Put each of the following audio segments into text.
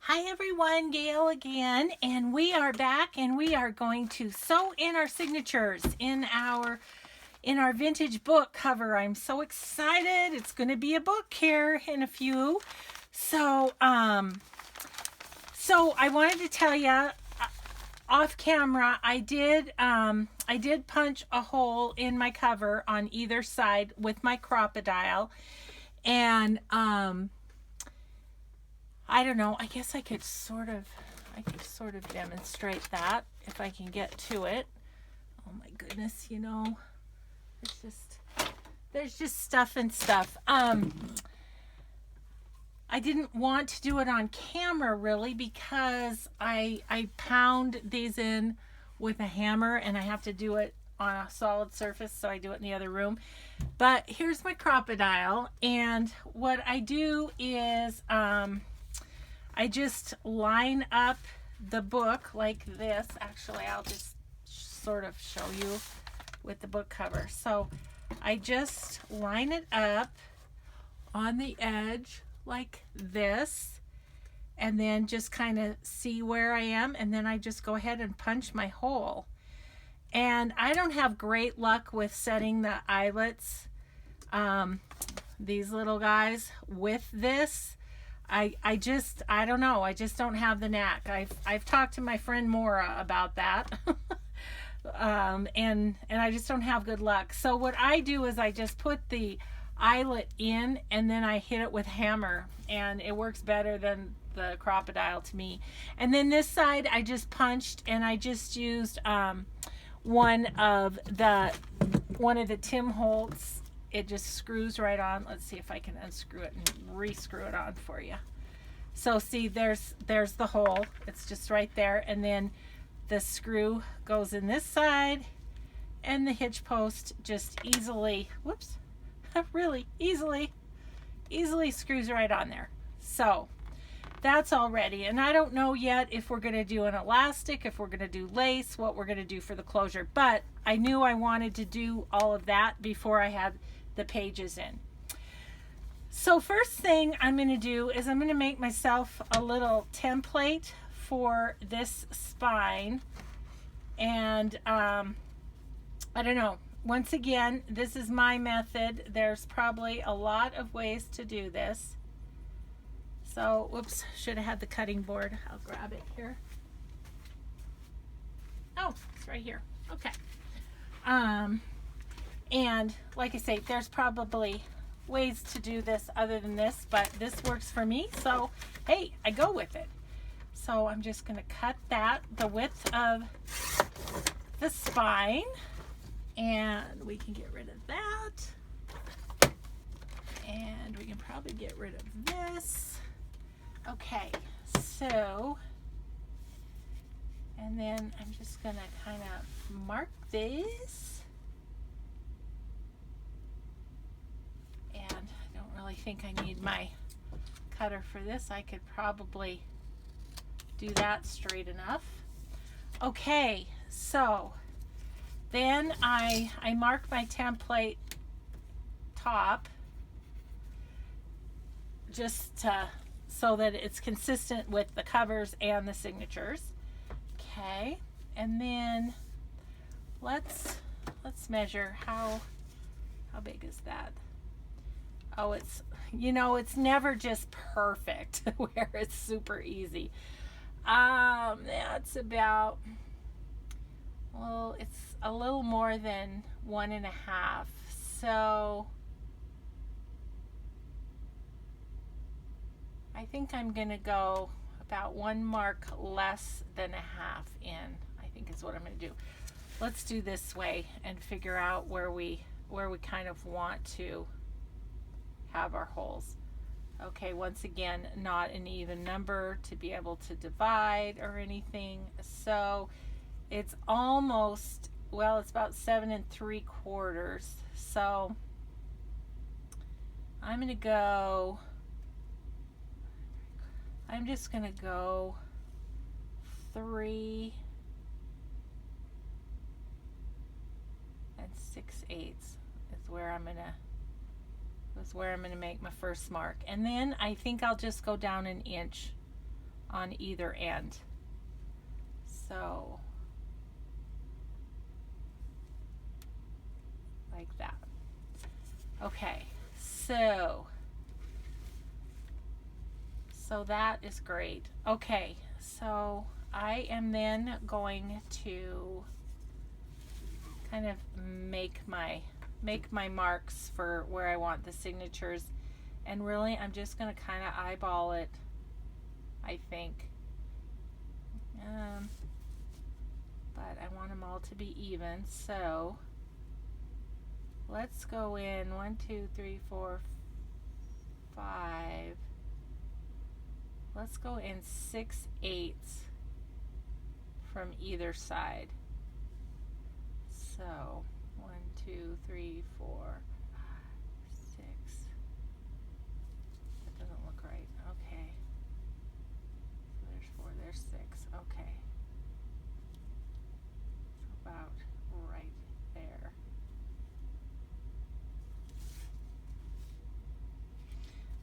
Hi everyone, Gail again, and we are back and we are going to sew in our signatures in our vintage book cover. I'm so excited. It's going to be a book here in a few. So I wanted to tell you off camera, I did punch a hole in my cover on either side with my Crop-A-Dile, and I don't know. I guess I could sort of demonstrate that if I can get to it. Oh my goodness, there's just stuff and stuff. I didn't want to do it on camera really because I pound these in with a hammer and I have to do it on a solid surface, so I do it in the other room. But here's my Crop-A-Dile, and what I do is I just line up the book like this. Actually, I'll just sort of show you with the book cover. So I just line it up on the edge like this, and then just kind of see where I am, and then I just go ahead and punch my hole. And I don't have great luck with setting the eyelets, these little guys, with this. I don't know. I just don't have the knack. I've talked to my friend Maura about that. And I just don't have good luck. So what I do is I just put the eyelet in and then I hit it with a hammer, and it works better than the Crop-A-Dile to me. And then this side I just punched, and I just used one of the Tim Holtz. It just screws right on. Let's see if I can unscrew it and re-screw it on for you. So see, there's the hole. It's just right there, and then the screw goes in this side, and the hitch post just easily, really easily screws right on there. So that's all ready, and I don't know yet if we're going to do an elastic, if we're going to do lace, what we're going to do for the closure, but I knew I wanted to do all of that before I had the pages in. So first thing I'm going to do is I'm going to make myself a little template for this spine, and I don't know, once again, this is my method. There's probably a lot of ways to do this. So, whoops, should have had the cutting board. I'll grab it here. Oh, it's right here. Okay. And like I say, there's probably ways to do this other than this, but this works for me, so hey, I go with it. So I'm just going to cut that, the width of the spine, and we can get rid of that, and we can probably get rid of this. Okay, so, and then I'm just going to kind of mark this. And I don't really think I need my cutter for this. I could probably do that straight enough. Okay, so then I mark my template top just so that it's consistent with the covers and the signatures. Okay, and then let's measure how big is that? Oh, it's never just perfect where it's super easy. That's about, well, it's a little more than 1.5. So I think I'm going to go about 1 mark less than a half in, I think is what I'm going to do. Let's do this way and figure out where we kind of want to have our holes. Okay, once again, not an even number to be able to divide or anything. So it's almost, well, it's about 7 3/4. So I'm just gonna go 3 6/8 is where I'm gonna make my first mark, and then I think I'll just go down 1 inch on either end. So like that. Okay, so that is great. Okay, so I am then going to kind of make my marks for where I want the signatures, and really I'm just going to kind of eyeball it, I think. But I want them all to be even, so let's go in 1, 2, 3, 4, 5. Let's go in 6/8 from either side. So 1, 2, 3, 4, 5, 6. That doesn't look right. Okay. So there's 4, there's 6. Okay. So about right there.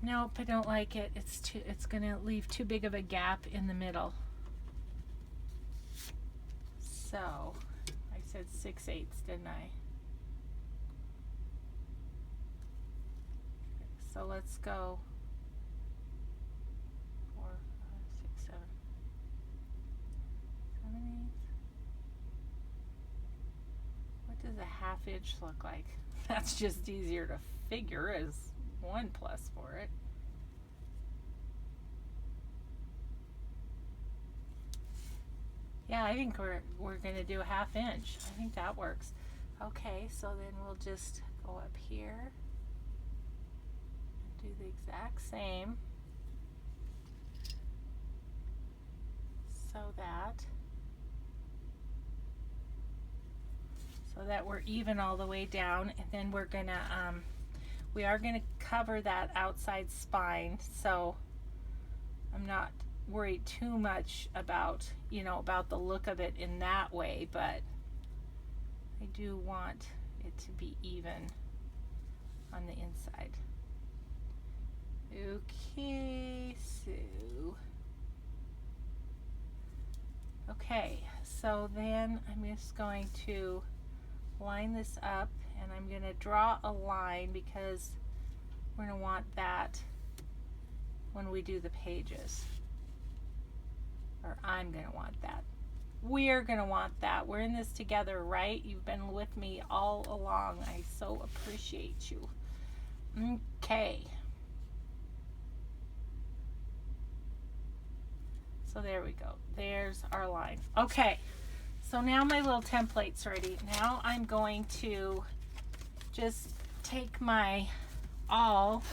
Nope, I don't like it. It's gonna leave too big of a gap in the middle. So I said 6/8, didn't I? So let's go 4, 5, 6, 7, 7/8. What does a 1/2 inch look like? That's just easier to figure as 1 plus for it. Yeah, I think we're gonna do a 1/2 inch. I think that works. Okay, so then we'll just go up here and do the exact same, so that we're even all the way down, and then we're gonna we are gonna cover that outside spine, so I'm not worried too much about, about the look of it in that way, but I do want it to be even on the inside. Okay, so then I'm just going to line this up, and I'm going to draw a line because we're going to want that when we do the pages. Or I'm going to want that. We're going to want that. We're in this together, right? You've been with me all along. I so appreciate you. Okay. So there we go. There's our line. Okay. So now my little template's ready. Now I'm going to just take my awl,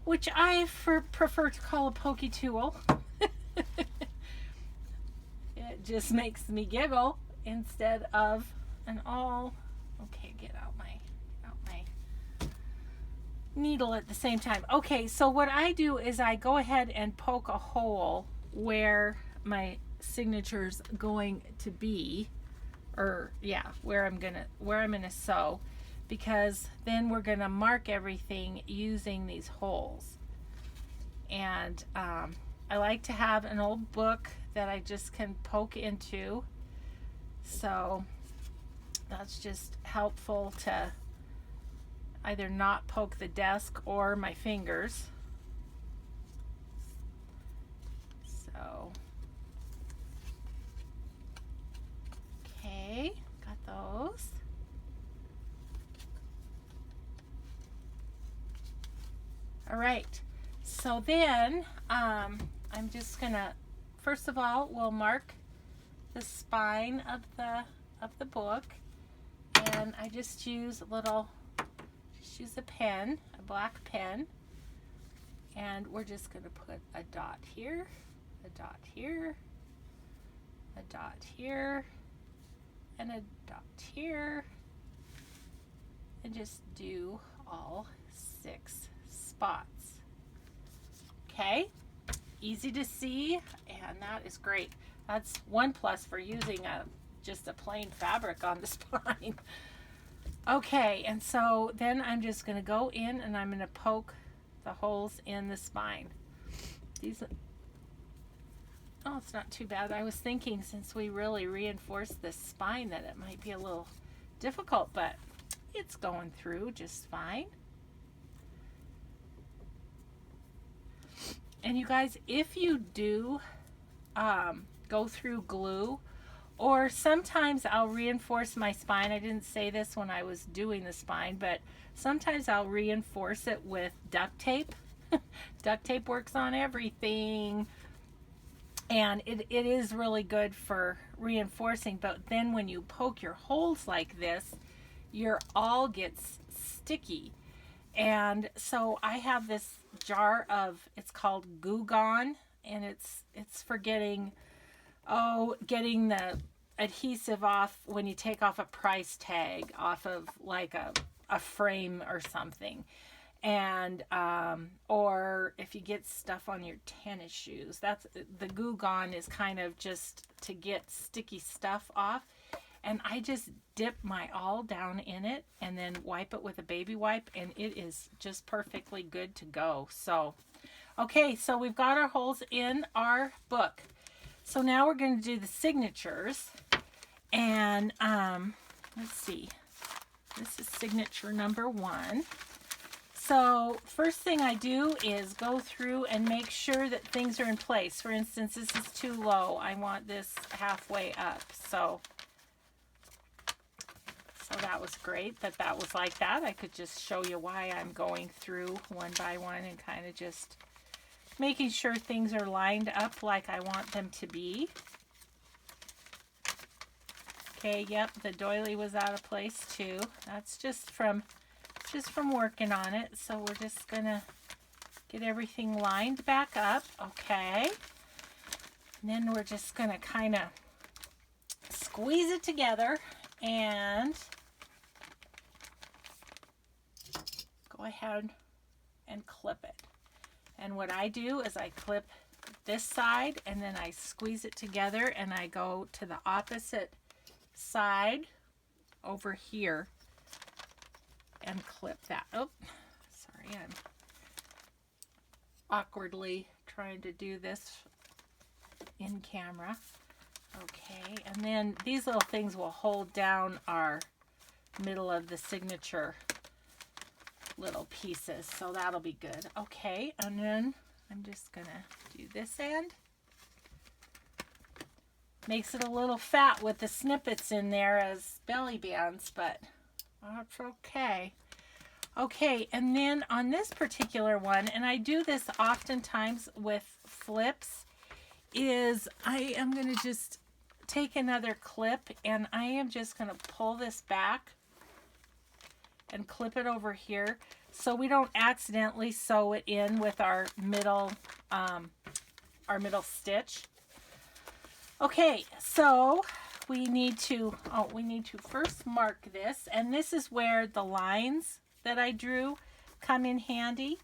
which I prefer to call a pokey tool. It just makes me giggle instead of an awl. Okay, get out my needle at the same time. Okay, so what I do is I go ahead and poke a hole where my signature's going to be, or yeah, where I'm gonna sew, because then we're gonna mark everything using these holes. And I like to have an old book that I just can poke into, so that's just helpful to either not poke the desk or my fingers. So okay, got those. All right, so then I'm just gonna, first of all, we'll mark the spine of the book, and I just use a pen, a black pen, and we're just gonna put a dot here, a dot here, a dot here, and a dot here, and just do all 6 spots. Okay, easy to see, and that is great. That's 1 plus for using just a plain fabric on the spine. Okay, and so then I'm just going to go in and I'm going to poke the holes in the spine. These Oh, it's not too bad. I was thinking since we really reinforced this spine that it might be a little difficult, but it's going through just fine. And you guys, if you do go through glue, or sometimes I'll reinforce my spine. I didn't say this when I was doing the spine, but sometimes I'll reinforce it with duct tape. Duct tape works on everything. And it is really good for reinforcing, but then when you poke your holes like this, your awl gets sticky. And so I have this jar of, it's called Goo Gone, and it's for getting the adhesive off when you take off a price tag off of like a frame or something. And or if you get stuff on your tennis shoes, that's the Goo Gone is kind of just to get sticky stuff off. And I just dip my awl down in it and then wipe it with a baby wipe, and it is just perfectly good to go. So okay, so we've got our holes in our book. So now we're going to do the signatures. And let's see, this is signature number 1. So first thing I do is go through and make sure that things are in place. For instance, this is too low. I want this halfway up. So that was great that was like that. I could just show you why I'm going through one by one and kind of just making sure things are lined up like I want them to be. Okay, yep, the doily was out of place too. That's just from working on it. So we're just gonna get everything lined back up. Okay, and then we're just gonna kind of squeeze it together and go ahead and clip it. And what I do is I clip this side and then I squeeze it together and I go to the opposite side over here and clip that. Oh, sorry, I'm awkwardly trying to do this in camera. Okay, and then these little things will hold down our middle of the signature little pieces, so that'll be good. Okay, and then I'm just gonna do this end. Makes it a little fat with the snippets in there as belly bands, but that's okay. Okay, and then on this particular one, and I do this oftentimes with flips, is I am going to just take another clip and I am just going to pull this back and clip it over here so we don't accidentally sew it in with our middle stitch. Okay, so we need to first mark this, and this is where the lines that I drew come in handy.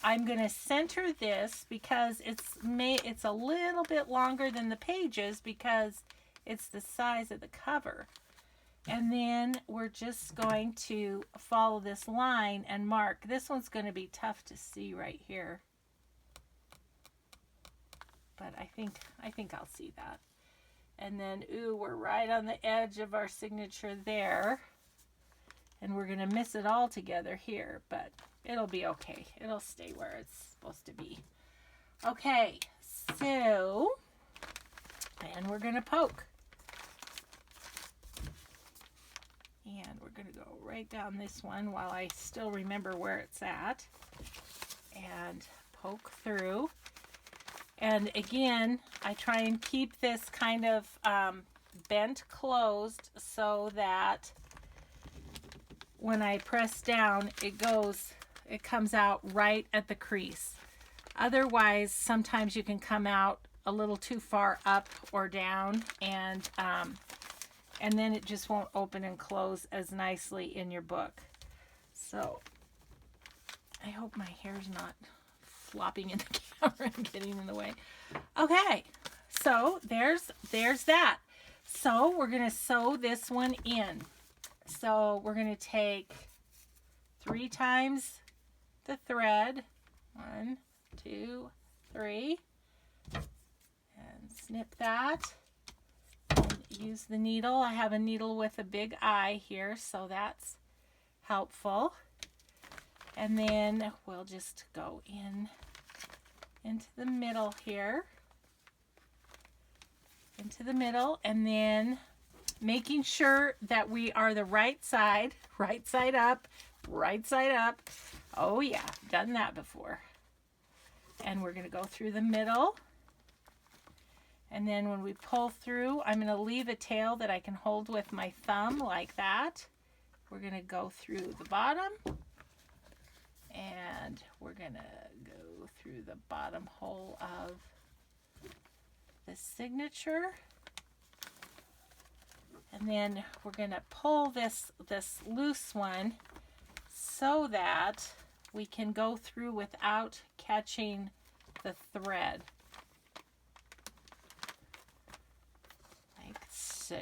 I'm going to center this because it's a little bit longer than the pages because it's the size of the cover. And then we're just going to follow this line and mark. This one's going to be tough to see right here, but I think I'll see that. And then, ooh, we're right on the edge of our signature there. And we're going to miss it all together here, but it'll be okay. It'll stay where it's supposed to be. Okay, so, and we're going to poke. And we're going to go right down this one while I still remember where it's at. And poke through. And again, I try and keep this kind of bent closed so that when I press down, it comes out right at the crease. Otherwise, sometimes you can come out a little too far up or down, and then it just won't open and close as nicely in your book. So I hope my hair's not flopping in the camera and getting in the way. Okay, so there's that. So we're going to sew this one in. So we're going to take 3 times the thread. 1, 2, 3. snip that and use the needle. I have a needle with a big eye here, so that's helpful. And then we'll just go into the middle here, into the middle, and then making sure that we are the right side up, right side up. Oh yeah, done that before. And we're going to go through the middle. And then when we pull through, I'm going to leave a tail that I can hold with my thumb like that. We're going to go through the bottom. And we're going to go through the bottom hole of the signature. And then we're going to pull this loose one so that we can go through without catching the thread. Like so.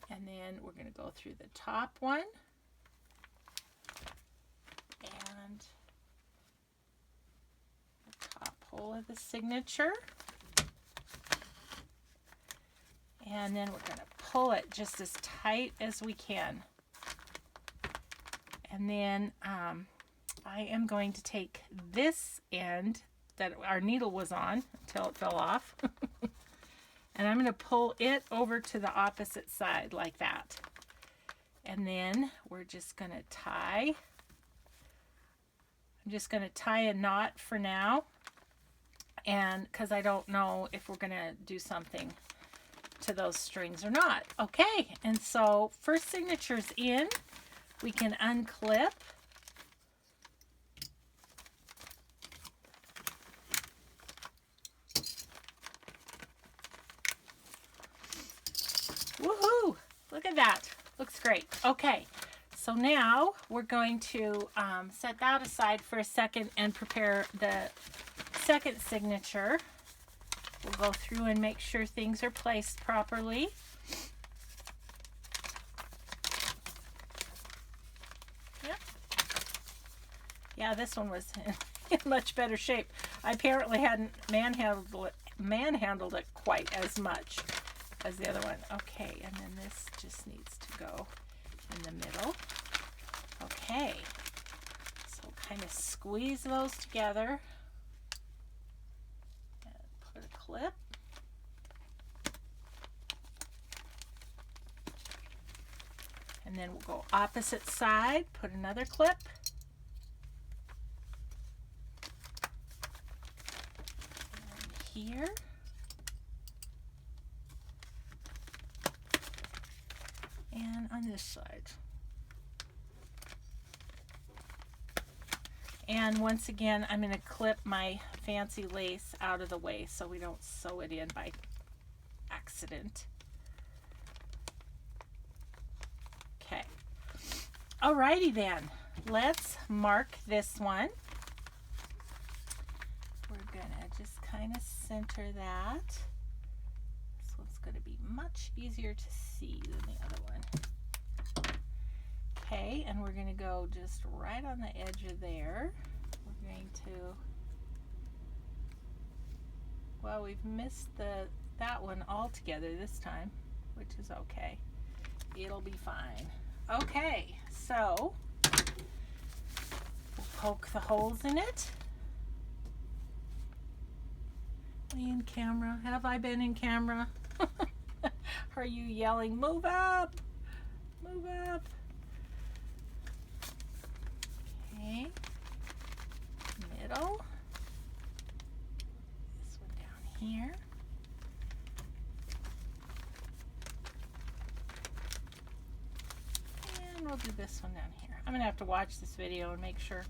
And then we're going to go through the top one. And the top hole of the signature. And then we're going to pull it just as tight as we can. And then I am going to take this end that our needle was on until it fell off. And I'm going to pull it over to the opposite side like that. And then we're just going to tie. I'm just going to tie a knot for now. And because I don't know if we're going to do something to those strings or not. Okay, and so first signature's in. We can unclip. Woohoo! Look at that. Looks great. Okay, so now we're going to set that aside for a second and prepare the second signature. We'll go through and make sure things are placed properly. Yep. Yeah, this one was in much better shape. I apparently hadn't manhandled it quite as much as the other one. Okay, and then this just needs to go in the middle. Okay, so kind of squeeze those together. Clip. And then we'll go opposite side, put another clip. And here. And on this side. And once again, I'm going to clip my fancy lace out of the way so we don't sew it in by accident. Okay. Alrighty then. Let's mark this one. We're going to just kind of center that. This one's going to be much easier to see than the other one. Okay, and we're going to go just right on the edge of there. We're going to, well, we've missed that one altogether this time, which is okay. It'll be fine. Okay, so we'll poke the holes in it. In camera. Have I been in camera? Are you yelling, move up? Move up. Okay, middle, this one down here, and we'll do this one down here. I'm going to have to watch this video and make sure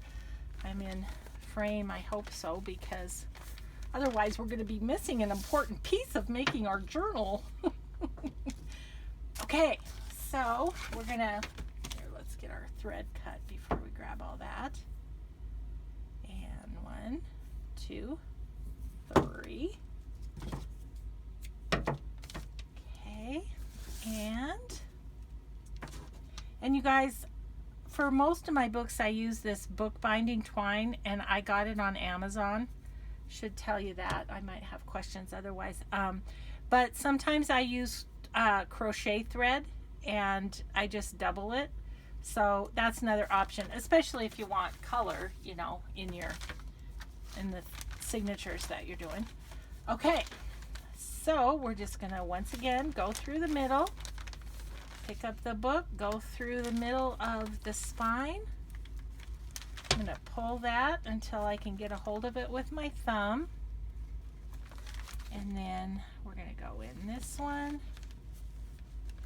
I'm in frame. I hope so, because otherwise we're going to be missing an important piece of making our journal. Okay, so we're going to, here, let's get our thread cut before we grab all that. And 1, 2, 3. Okay, and you guys, for most of my books I use this bookbinding twine, and I got it on Amazon. should tell you that. I might have questions otherwise. But sometimes I use crochet thread and I just double it. So that's another option, especially if you want color, you know, in the signatures that you're doing. Okay, so we're just gonna once again go through the middle, pick up the book, go through the middle of the spine. I'm gonna pull that until I can get a hold of it with my thumb. And then we're gonna go in this one.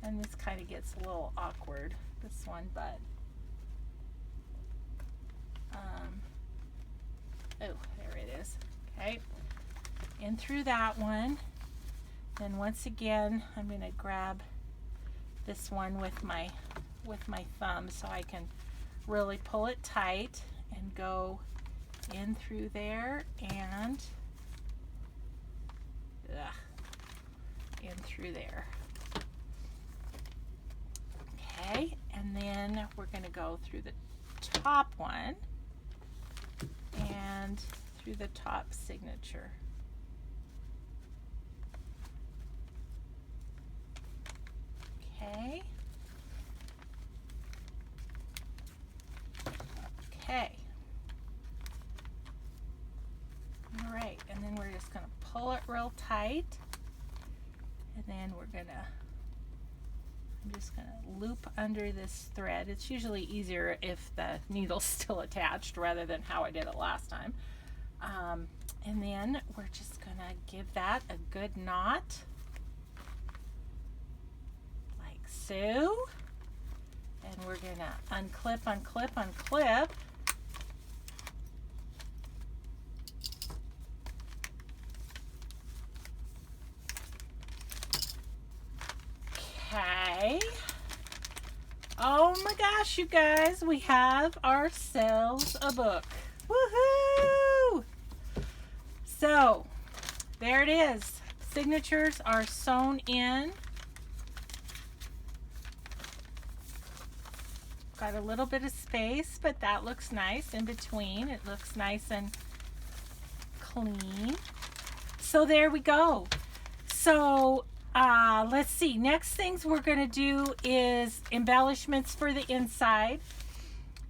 And this kind of gets a little awkward, this one, but oh, there it is. Okay, in through that one. Then once again, I'm gonna grab this one with my thumb so I can really pull it tight and go in through there and in through there. Okay, and then we're going to go through the top one and through the top signature. Okay. Okay. All right, and then we're just going to pull it real tight, and then I'm just going to loop under this thread. It's usually easier if the needle's still attached rather than how I did it last time. And then we're just going to give that a good knot, like so. And we're going to unclip, unclip, unclip. Okay. Oh my gosh, you guys, we have ourselves a book. Woohoo! So, there it is. Signatures are sewn in. Got a little bit of space, but that looks nice in between. It looks nice and clean. So there we go. So let's see. Next things we're going to do is embellishments for the inside.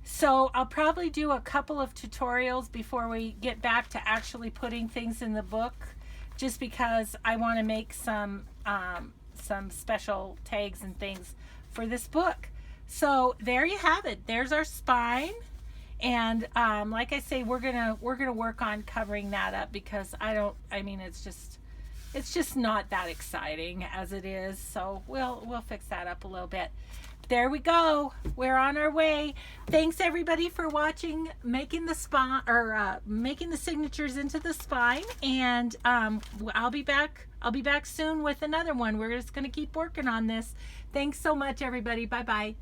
So I'll probably do a couple of tutorials before we get back to actually putting things in the book, just because I want to make some special tags and things for this book. So there you have it. There's our spine, and like I say, we're gonna work on covering that up because it's just not that exciting as it is. So we'll fix that up a little bit. There we go. We're on our way. Thanks everybody for watching, making the spine or making the signatures into the spine, and I'll be back soon with another one. We're just gonna keep working on this. Thanks so much everybody. Bye bye.